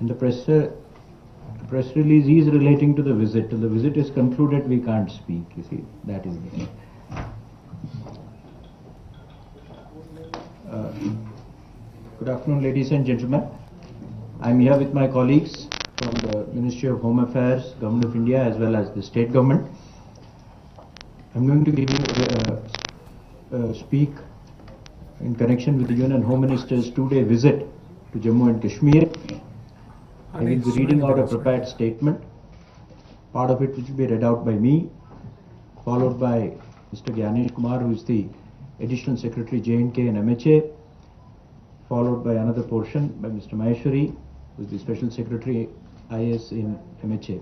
The press release is relating to the visit. Till the visit is concluded, we can't speak. You see, that is the thing. Good afternoon, ladies and gentlemen. I am here with my colleagues from the Ministry of Home Affairs, Government of India, as well as the state government. I am going to give you speak in connection with the Union Home Minister's 2-day visit to Jammu and Kashmir. I will be reading out a prepared statement, part of it which will be read out by me, followed by Mr. Gyanesh Kumar, who is the Additional Secretary J&K and MHA, followed by another portion by Mr. Maheshwari, who is the Special Secretary IS in MHA.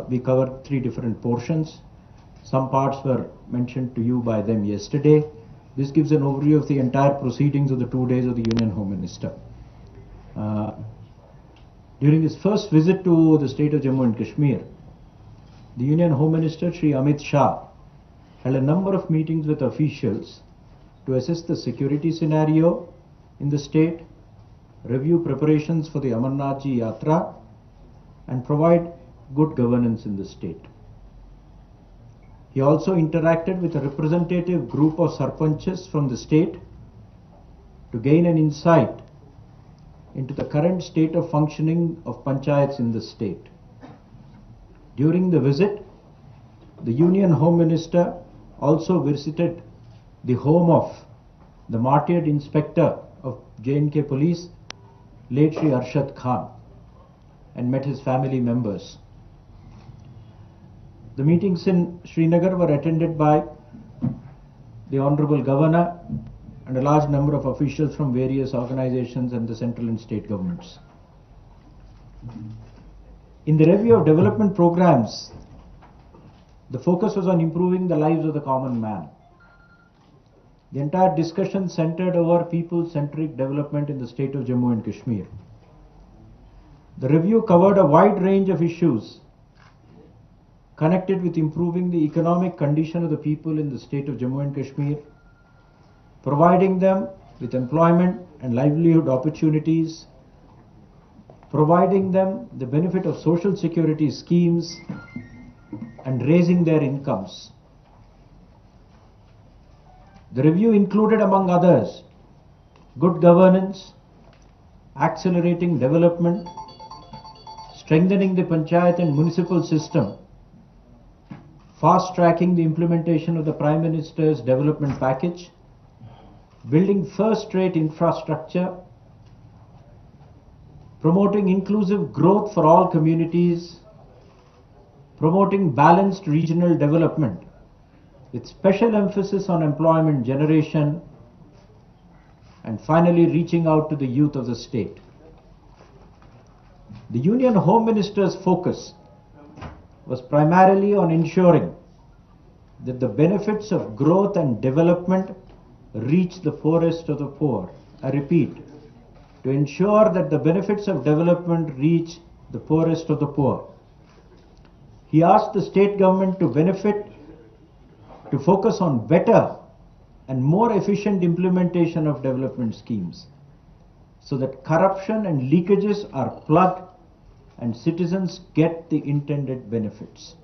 We covered 3 different portions. Some parts were mentioned to you by them yesterday. This gives an overview of the entire proceedings of the 2 days of the Union Home Minister. During his first visit to the state of Jammu and Kashmir, the Union Home Minister Shri Amit Shah held a number of meetings with officials to assess the security scenario in the state, review preparations for the Amarnath Ji Yatra, and provide good governance in the state. He also interacted with a representative group of sarpanchs from the state to gain an insight into the current state of functioning of panchayats in the state. During the visit, the Union Home Minister also visited the home of the martyred Inspector of J&K Police, late Shri Arshad Khan, and met his family members. The meetings in Srinagar were attended by the Honorable Governor and a large number of officials from various organizations and the central and state governments. In the review of development programs, the focus was on improving the lives of the common man. The entire discussion centered over people-centric development in the state of Jammu and Kashmir. The review covered a wide range of issues connected with improving the economic condition of the people in the state of Jammu and Kashmir, providing them with employment and livelihood opportunities, providing them the benefit of social security schemes, and raising their incomes. The review included, among others, good governance, accelerating development, strengthening the panchayat and municipal system, fast-tracking the implementation of the Prime Minister's development package, building first-rate infrastructure, promoting inclusive growth for all communities, promoting balanced regional development with special emphasis on employment generation, and finally reaching out to the youth of the state. The Union Home Minister's focus was primarily on ensuring that the benefits of growth and development reach the poorest of the poor. I repeat, to ensure that the benefits of development reach the poorest of the poor. He asked the state government to focus on better and more efficient implementation of development schemes so that corruption and leakages are plugged and citizens get the intended benefits.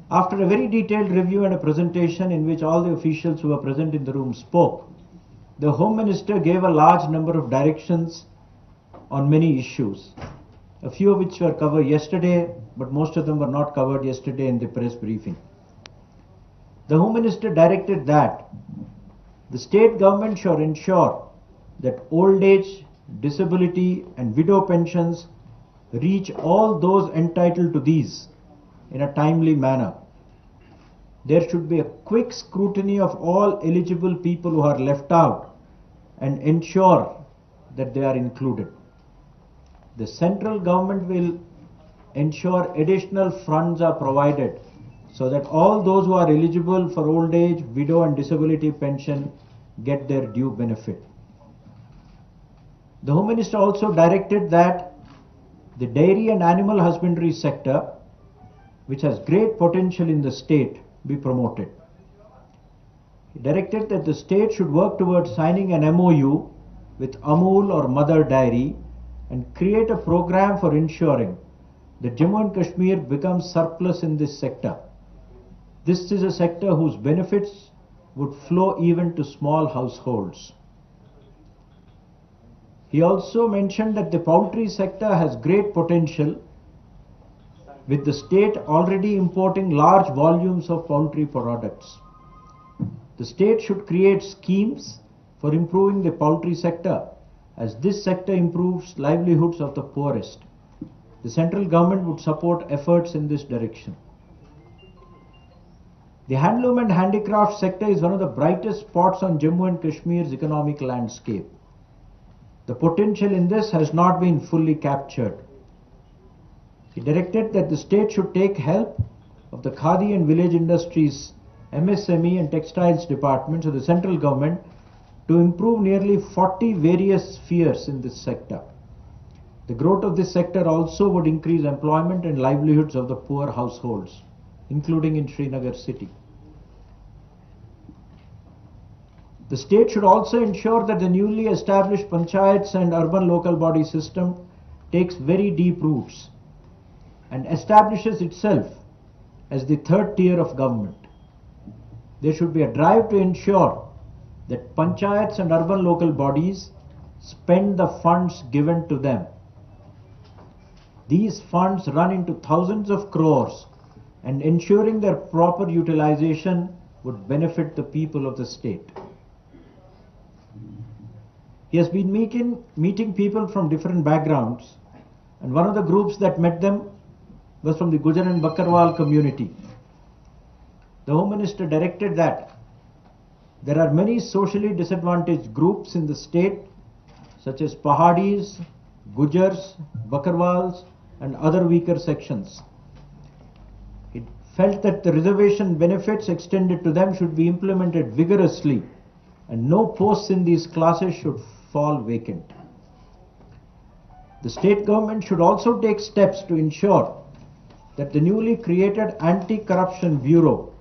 After a very detailed review and a presentation in which all the officials who were present in the room spoke, the Home Minister gave a large number of directions on many issues, a few of which were covered yesterday, but most of them were not covered yesterday in the press briefing. The Home Minister directed that the state government should ensure that old age, disability and widow pensions reach all those entitled to these in a timely manner. There should be a quick scrutiny of all eligible people who are left out and ensure that they are included. The central government will ensure additional funds are provided so that all those who are eligible for old age, widow and disability pension get their due benefit. The Home Minister also directed that the dairy and animal husbandry sector, which has great potential in the state, be promoted. He directed that the state should work towards signing an MOU with Amul or Mother Dairy and create a program for ensuring that Jammu and Kashmir becomes surplus in this sector. This is a sector whose benefits would flow even to small households. He also mentioned that the poultry sector has great potential, with the state already importing large volumes of poultry products. The state should create schemes for improving the poultry sector, as this sector improves livelihoods of the poorest. The central government would support efforts in this direction. The handloom and handicraft sector is one of the brightest spots on Jammu and Kashmir's economic landscape. The potential in this has not been fully captured. He directed that the state should take help of the Khadi and Village Industries, MSME and Textiles departments of the central government to improve nearly 40 various spheres in this sector. The growth of this sector also would increase employment and livelihoods of the poor households, including in Srinagar city. The state should also ensure that the newly established panchayats and urban local body system takes very deep roots and establishes itself as the third tier of government. There should be a drive to ensure that panchayats and urban local bodies spend the funds given to them. These funds run into thousands of crores, and ensuring their proper utilization would benefit the people of the state. He has been meeting people from different backgrounds, and one of the groups that met them was from the Gujar and Bakarwal community. The Home Minister directed that there are many socially disadvantaged groups in the state, such as Pahadis, Gujars, Bakarwals and other weaker sections. He felt that the reservation benefits extended to them should be implemented vigorously, and no posts in these classes should fall vacant. The state government should also take steps to ensure that the newly created Anti-Corruption Bureau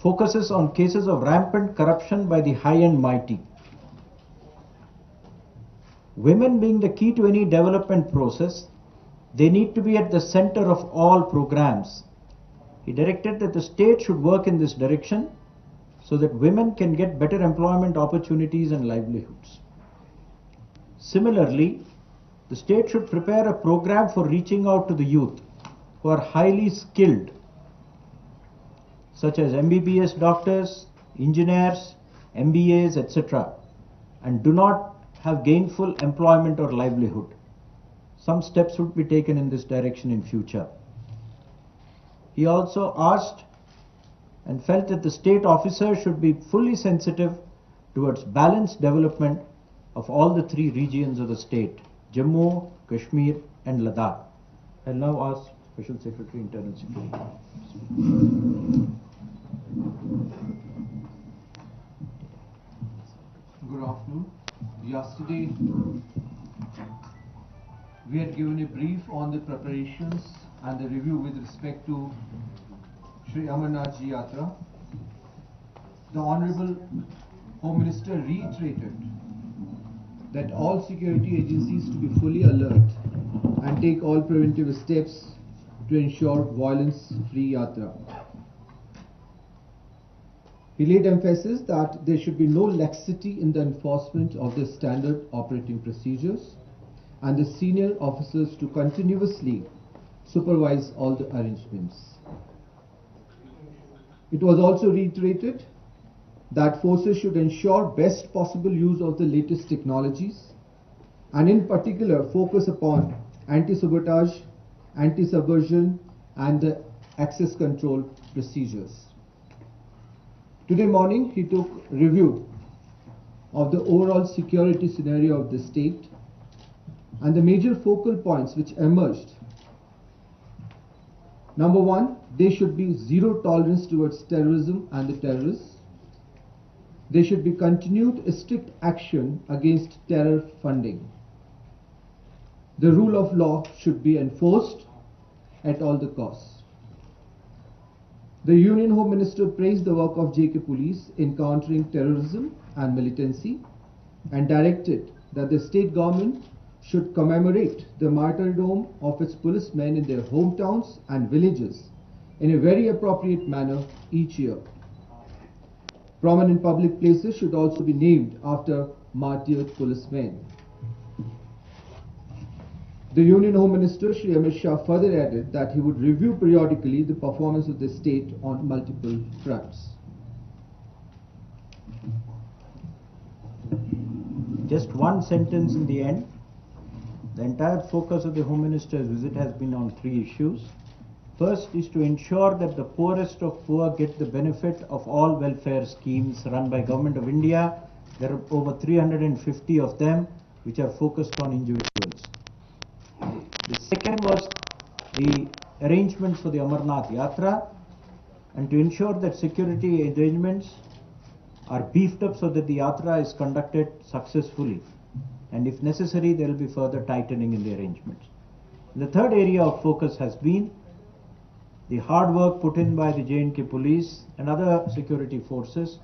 focuses on cases of rampant corruption by the high and mighty. Women being the key to any development process, they need to be at the center of all programs. He directed that the state should work in this direction so that women can get better employment opportunities and livelihoods. Similarly, the state should prepare a program for reaching out to the youth who are highly skilled, such as MBBS doctors, engineers, MBAs, etc., and do not have gainful employment or livelihood. Some steps would be taken in this direction in future. He also asked and felt that the state officers should be fully sensitive towards balanced development of all the three regions of the state, Jammu, Kashmir and Ladakh. I'll now ask Special Secretary Internal Security. Good afternoon. Yesterday we had given a brief on the preparations and the review with respect to Shri Amarnath Ji Yatra. The Honorable Home Minister reiterated that all security agencies to be fully alert and take all preventive steps to ensure violence-free Yatra. He laid emphasis that there should be no laxity in the enforcement of the standard operating procedures and the senior officers to continuously supervise all the arrangements. It was also reiterated that forces should ensure best possible use of the latest technologies and in particular focus upon anti-sabotage, anti-subversion and the access control procedures. Today morning he took review of the overall security scenario of the state and the major focal points which emerged. Number one, there should be zero tolerance towards terrorism and the terrorists. There should be continued strict action against terror funding. The rule of law should be enforced at all the costs. The Union Home Minister praised the work of JK Police in countering terrorism and militancy and directed that the state government should commemorate the martyrdom of its policemen in their hometowns and villages in a very appropriate manner each year. Prominent public places should also be named after martyred policemen. The Union Home Minister Shri Amit Shah further added that he would review periodically the performance of the state on multiple fronts. Just one sentence in the end. The entire focus of the Home Minister's visit has been on three issues. First is to ensure that the poorest of poor get the benefit of all welfare schemes run by Government of India. There are over 350 of them which are focused on individuals. The second was the arrangements for the Amarnath Yatra, and to ensure that security arrangements are beefed up so that the Yatra is conducted successfully, and if necessary there will be further tightening in the arrangements. The third area of focus has been the hard work put in by the J&K police and other security forces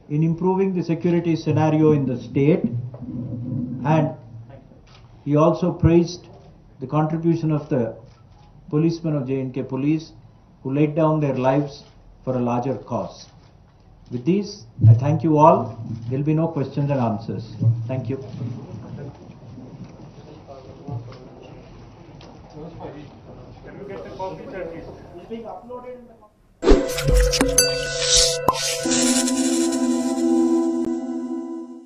in improving the security scenario in the state, and he also praised the contribution of the policemen of J&K police who laid down their lives for a larger cause. With these, I thank you all. There will be no questions and answers. Thank you. Can you get the copies at least? It's being uploaded in the